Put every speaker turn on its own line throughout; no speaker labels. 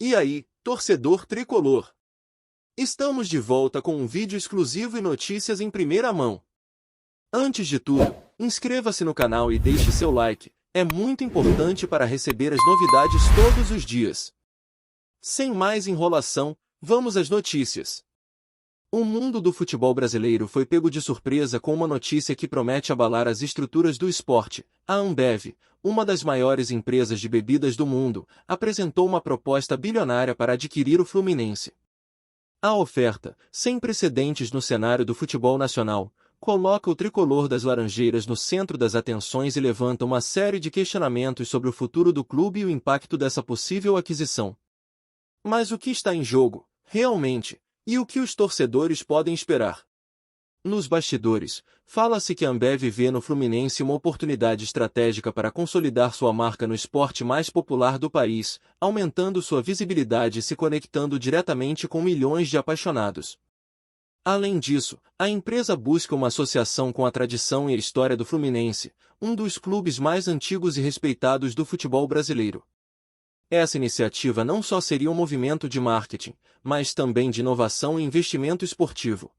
E aí, torcedor tricolor? Estamos de volta com um vídeo exclusivo e notícias em primeira mão. Antes de tudo, inscreva-se no canal e deixe seu like, é muito importante para receber as novidades todos os dias. Sem mais enrolação, vamos às notícias. O mundo do futebol brasileiro foi pego de surpresa com uma notícia que promete abalar as estruturas do esporte. A Ambev, uma das maiores empresas de bebidas do mundo, apresentou uma proposta bilionária para adquirir o Fluminense. A oferta, sem precedentes no cenário do futebol nacional, coloca o tricolor das Laranjeiras no centro das atenções e levanta uma série de questionamentos sobre o futuro do clube e o impacto dessa possível aquisição. Mas o que está em jogo, realmente, e o que os torcedores podem esperar? Nos bastidores, fala-se que a Ambev vê no Fluminense uma oportunidade estratégica para consolidar sua marca no esporte mais popular do país, aumentando sua visibilidade e se conectando diretamente com milhões de apaixonados. Além disso, a empresa busca uma associação com a tradição e a história do Fluminense, um dos clubes mais antigos e respeitados do futebol brasileiro. Essa iniciativa não só seria um movimento de marketing, mas também de inovação e investimento esportivo.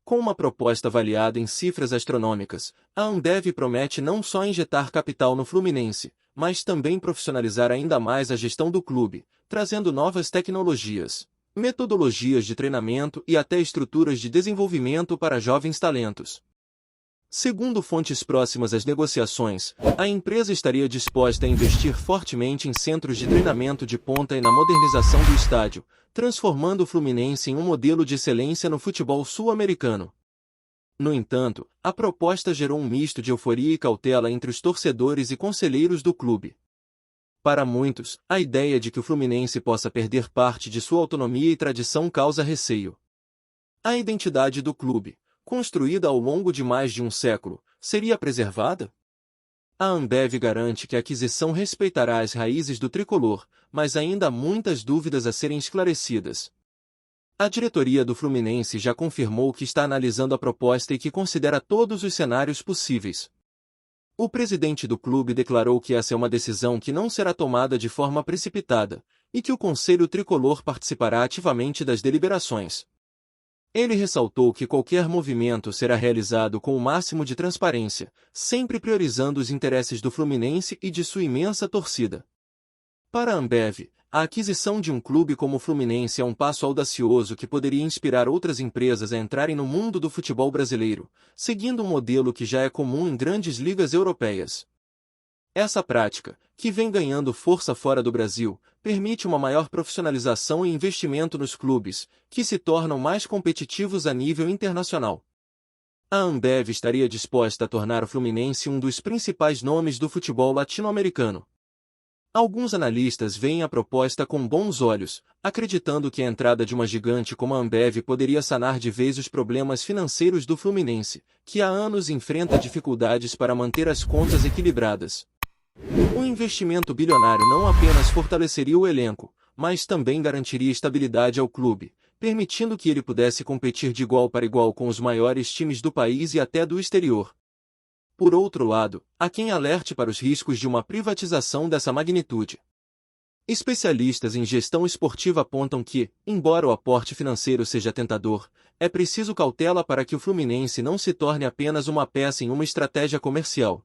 Com uma proposta avaliada em cifras astronômicas, a Ambev promete não só injetar capital no Fluminense, mas também profissionalizar ainda mais a gestão do clube, trazendo novas tecnologias, metodologias de treinamento e até estruturas de desenvolvimento para jovens talentos. Segundo fontes próximas às negociações, a empresa estaria disposta a investir fortemente em centros de treinamento de ponta e na modernização do estádio, transformando o Fluminense em um modelo de excelência no futebol sul-americano. No entanto, a proposta gerou um misto de euforia e cautela entre os torcedores e conselheiros do clube. Para muitos, a ideia de que o Fluminense possa perder parte de sua autonomia e tradição causa receio. A identidade do clube, construída ao longo de mais de um século, seria preservada? A Ambev garante que a aquisição respeitará as raízes do tricolor, mas ainda há muitas dúvidas a serem esclarecidas. A diretoria do Fluminense já confirmou que está analisando a proposta e que considera todos os cenários possíveis. O presidente do clube declarou que essa é uma decisão que não será tomada de forma precipitada, e que o conselho tricolor participará ativamente das deliberações. Ele ressaltou que qualquer movimento será realizado com o máximo de transparência, sempre priorizando os interesses do Fluminense e de sua imensa torcida. Para a Ambev, a aquisição de um clube como o Fluminense é um passo audacioso que poderia inspirar outras empresas a entrarem no mundo do futebol brasileiro, seguindo um modelo que já é comum em grandes ligas europeias. Essa prática, que vem ganhando força fora do Brasil, permite uma maior profissionalização e investimento nos clubes, que se tornam mais competitivos a nível internacional. A Ambev estaria disposta a tornar o Fluminense um dos principais nomes do futebol latino-americano. Alguns analistas veem a proposta com bons olhos, acreditando que a entrada de uma gigante como a Ambev poderia sanar de vez os problemas financeiros do Fluminense, que há anos enfrenta dificuldades para manter as contas equilibradas. O investimento bilionário não apenas fortaleceria o elenco, mas também garantiria estabilidade ao clube, permitindo que ele pudesse competir de igual para igual com os maiores times do país e até do exterior. Por outro lado, há quem alerte para os riscos de uma privatização dessa magnitude. Especialistas em gestão esportiva apontam que, embora o aporte financeiro seja tentador, é preciso cautela para que o Fluminense não se torne apenas uma peça em uma estratégia comercial.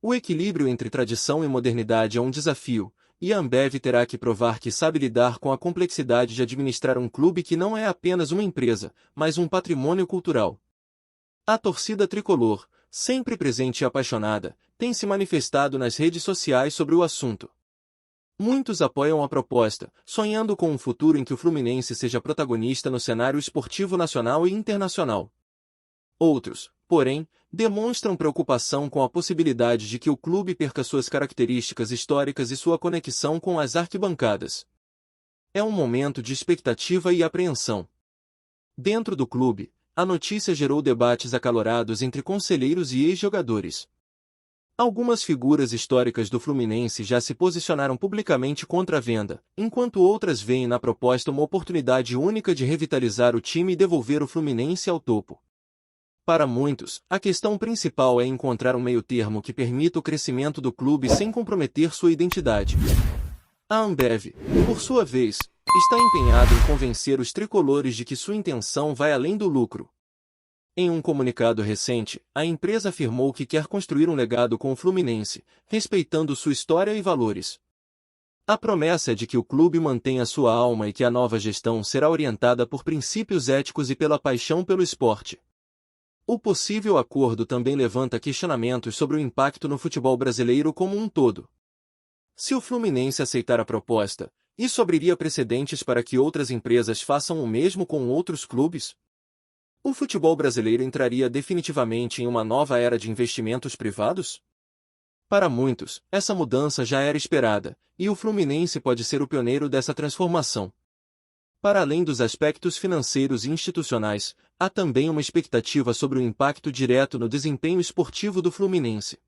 O equilíbrio entre tradição e modernidade é um desafio, e a Ambev terá que provar que sabe lidar com a complexidade de administrar um clube que não é apenas uma empresa, mas um patrimônio cultural. A torcida tricolor, sempre presente e apaixonada, tem se manifestado nas redes sociais sobre o assunto. Muitos apoiam a proposta, sonhando com um futuro em que o Fluminense seja protagonista no cenário esportivo nacional e internacional. Outros, porém, demonstram preocupação com a possibilidade de que o clube perca suas características históricas e sua conexão com as arquibancadas. É um momento de expectativa e apreensão. Dentro do clube, a notícia gerou debates acalorados entre conselheiros e ex-jogadores. Algumas figuras históricas do Fluminense já se posicionaram publicamente contra a venda, enquanto outras veem na proposta uma oportunidade única de revitalizar o time e devolver o Fluminense ao topo. Para muitos, a questão principal é encontrar um meio-termo que permita o crescimento do clube sem comprometer sua identidade. A Ambev, por sua vez, está empenhada em convencer os tricolores de que sua intenção vai além do lucro. Em um comunicado recente, a empresa afirmou que quer construir um legado com o Fluminense, respeitando sua história e valores. A promessa é de que o clube mantenha sua alma e que a nova gestão será orientada por princípios éticos e pela paixão pelo esporte. O possível acordo também levanta questionamentos sobre o impacto no futebol brasileiro como um todo. Se o Fluminense aceitar a proposta, isso abriria precedentes para que outras empresas façam o mesmo com outros clubes? O futebol brasileiro entraria definitivamente em uma nova era de investimentos privados? Para muitos, essa mudança já era esperada, e o Fluminense pode ser o pioneiro dessa transformação. Para além dos aspectos financeiros e institucionais, há também uma expectativa sobre o impacto direto no desempenho esportivo do Fluminense.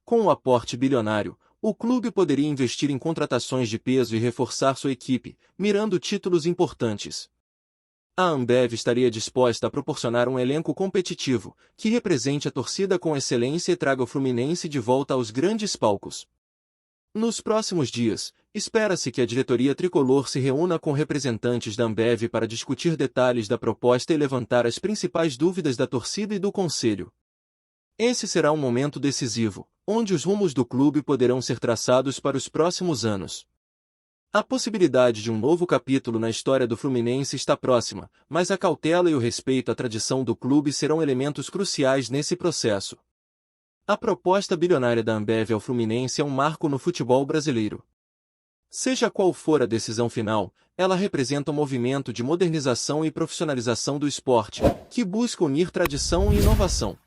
Com o aporte bilionário, o clube poderia investir em contratações de peso e reforçar sua equipe, mirando títulos importantes. A Ambev estaria disposta a proporcionar um elenco competitivo, que represente a torcida com excelência e traga o Fluminense de volta aos grandes palcos. Nos próximos dias, espera-se que a diretoria tricolor se reúna com representantes da Ambev para discutir detalhes da proposta e levantar as principais dúvidas da torcida e do conselho. Esse será um momento decisivo, onde os rumos do clube poderão ser traçados para os próximos anos. A possibilidade de um novo capítulo na história do Fluminense está próxima, mas a cautela e o respeito à tradição do clube serão elementos cruciais nesse processo. A proposta bilionária da Ambev ao Fluminense é um marco no futebol brasileiro. Seja qual for a decisão final, ela representa um movimento de modernização e profissionalização do esporte, que busca unir tradição e inovação.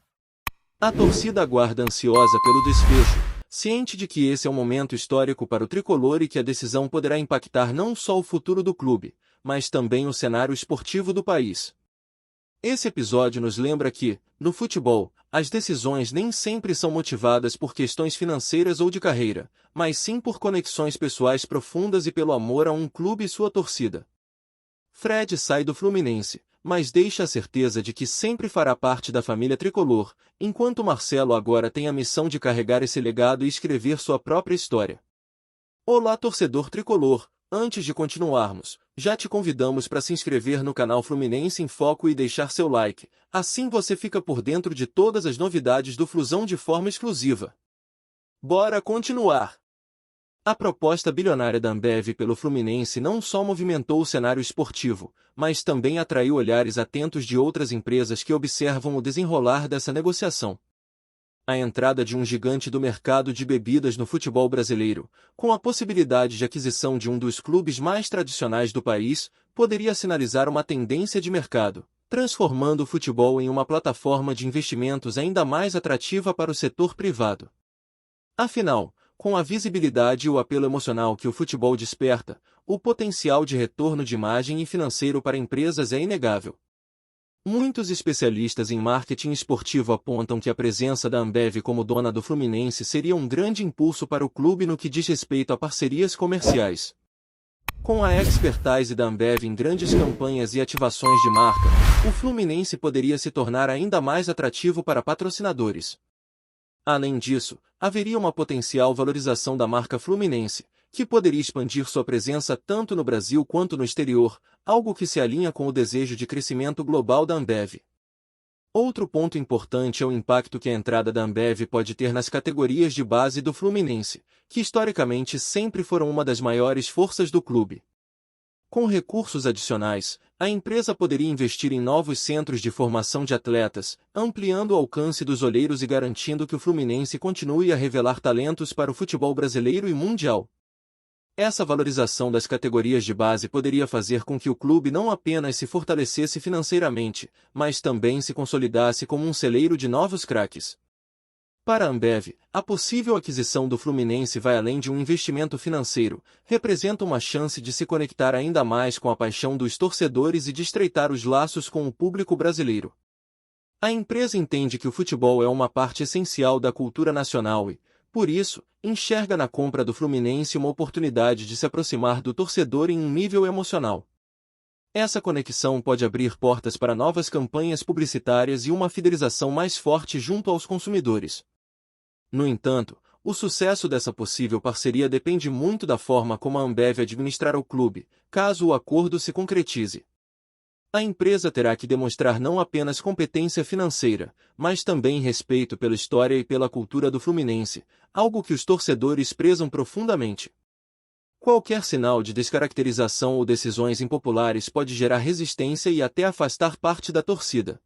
A torcida aguarda ansiosa pelo desfecho, ciente de que esse é um momento histórico para o tricolor e que a decisão poderá impactar não só o futuro do clube, mas também o cenário esportivo do país. Esse episódio nos lembra que, no futebol, as decisões nem sempre são motivadas por questões financeiras ou de carreira, mas sim por conexões pessoais profundas e pelo amor a um clube e sua torcida. Fred sai do Fluminense, mas deixa a certeza de que sempre fará parte da família tricolor, enquanto Marcelo agora tem a missão de carregar esse legado e escrever sua própria história. Olá, torcedor tricolor! Antes de continuarmos, já te convidamos para se inscrever no canal Fluminense em Foco e deixar seu like, assim você fica por dentro de todas as novidades do Flusão de forma exclusiva. Bora continuar! A proposta bilionária da Ambev pelo Fluminense não só movimentou o cenário esportivo, mas também atraiu olhares atentos de outras empresas que observam o desenrolar dessa negociação. A entrada de um gigante do mercado de bebidas no futebol brasileiro, com a possibilidade de aquisição de um dos clubes mais tradicionais do país, poderia sinalizar uma tendência de mercado, transformando o futebol em uma plataforma de investimentos ainda mais atrativa para o setor privado. Afinal, com a visibilidade e o apelo emocional que o futebol desperta, o potencial de retorno de imagem e financeiro para empresas é inegável. Muitos especialistas em marketing esportivo apontam que a presença da Ambev como dona do Fluminense seria um grande impulso para o clube no que diz respeito a parcerias comerciais. Com a expertise da Ambev em grandes campanhas e ativações de marca, o Fluminense poderia se tornar ainda mais atrativo para patrocinadores. Além disso, haveria uma potencial valorização da marca Fluminense, que poderia expandir sua presença tanto no Brasil quanto no exterior, algo que se alinha com o desejo de crescimento global da Ambev. Outro ponto importante é o impacto que a entrada da Ambev pode ter nas categorias de base do Fluminense, que historicamente sempre foram uma das maiores forças do clube. Com recursos adicionais, a empresa poderia investir em novos centros de formação de atletas, ampliando o alcance dos olheiros e garantindo que o Fluminense continue a revelar talentos para o futebol brasileiro e mundial. Essa valorização das categorias de base poderia fazer com que o clube não apenas se fortalecesse financeiramente, mas também se consolidasse como um celeiro de novos craques. Para a Ambev, a possível aquisição do Fluminense vai além de um investimento financeiro, representa uma chance de se conectar ainda mais com a paixão dos torcedores e de estreitar os laços com o público brasileiro. A empresa entende que o futebol é uma parte essencial da cultura nacional e, por isso, enxerga na compra do Fluminense uma oportunidade de se aproximar do torcedor em um nível emocional. Essa conexão pode abrir portas para novas campanhas publicitárias e uma fidelização mais forte junto aos consumidores. No entanto, O sucesso dessa possível parceria depende muito da forma como a Ambev administrar o clube, caso o acordo se concretize. A empresa terá que demonstrar não apenas competência financeira, mas também respeito pela história e pela cultura do Fluminense, algo que os torcedores prezam profundamente. Qualquer sinal de descaracterização ou decisões impopulares pode gerar resistência e até afastar parte da torcida.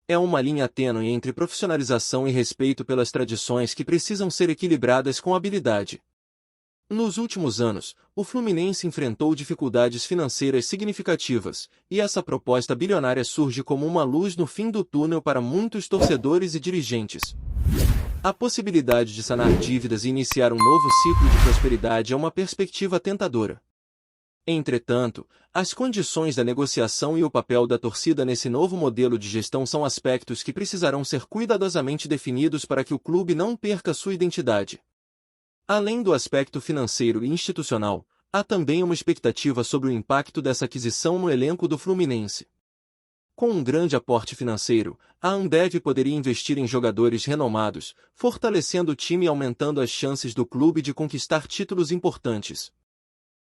É uma linha tênue entre profissionalização e respeito pelas tradições que precisam ser equilibradas com habilidade. Nos últimos anos, o Fluminense enfrentou dificuldades financeiras significativas, e essa proposta bilionária surge como uma luz no fim do túnel para muitos torcedores e dirigentes. A possibilidade de sanar dívidas e iniciar um novo ciclo de prosperidade é uma perspectiva tentadora. Entretanto, as condições da negociação e o papel da torcida nesse novo modelo de gestão são aspectos que precisarão ser cuidadosamente definidos para que o clube não perca sua identidade. Além do aspecto financeiro e institucional, há também uma expectativa sobre o impacto dessa aquisição no elenco do Fluminense. Com um grande aporte financeiro, a Ambev poderia investir em jogadores renomados, fortalecendo o time e aumentando as chances do clube de conquistar títulos importantes.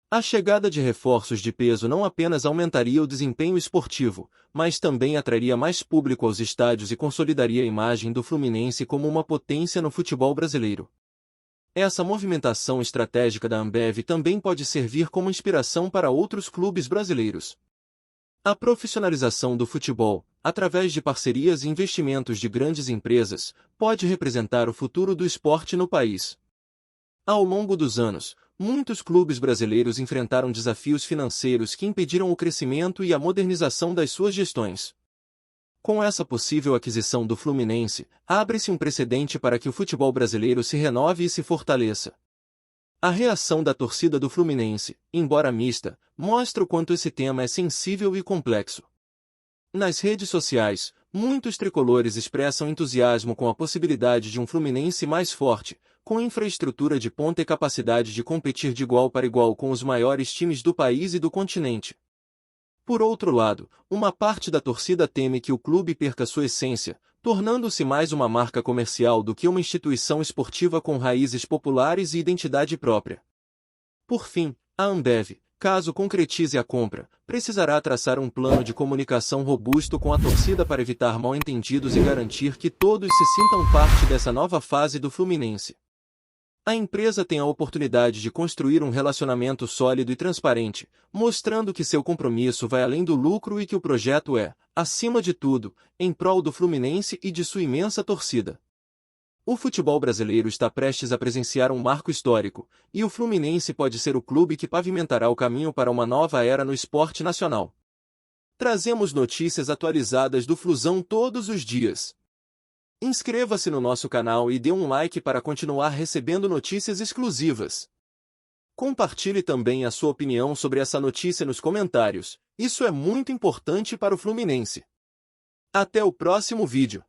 A chegada de reforços de peso não apenas aumentaria o desempenho esportivo, mas também atraria mais público aos estádios e consolidaria a imagem do Fluminense como uma potência no futebol brasileiro. Essa movimentação estratégica da Ambev também pode servir como inspiração para outros clubes brasileiros. A profissionalização do futebol, através de parcerias e investimentos de grandes empresas, pode representar o futuro do esporte no país. Ao longo dos anos, muitos clubes brasileiros enfrentaram desafios financeiros que impediram o crescimento e a modernização das suas gestões. Com essa possível aquisição do Fluminense, abre-se um precedente para que o futebol brasileiro se renove e se fortaleça. A reação da torcida do Fluminense, embora mista, mostra o quanto esse tema é sensível e complexo. Nas redes sociais, muitos tricolores expressam entusiasmo com a possibilidade de um Fluminense mais forte, com infraestrutura de ponta e capacidade de competir de igual para igual com os maiores times do país e do continente. Por outro lado, uma parte da torcida teme que o clube perca sua essência, tornando-se mais uma marca comercial do que uma instituição esportiva com raízes populares e identidade própria. Por fim, a Ambev, caso concretize a compra, precisará traçar um plano de comunicação robusto com a torcida para evitar mal-entendidos e garantir que todos se sintam parte dessa nova fase do Fluminense. A empresa tem a oportunidade de construir um relacionamento sólido e transparente, mostrando que seu compromisso vai além do lucro e que o projeto é, acima de tudo, em prol do Fluminense e de sua imensa torcida. O futebol brasileiro está prestes a presenciar um marco histórico, e o Fluminense pode ser o clube que pavimentará o caminho para uma nova era no esporte nacional. Trazemos notícias atualizadas do Flusão todos os dias. Inscreva-se no nosso canal e dê um like para continuar recebendo notícias exclusivas. Compartilhe também a sua opinião sobre essa notícia nos comentários, isso é muito importante para o Fluminense. Até o próximo vídeo.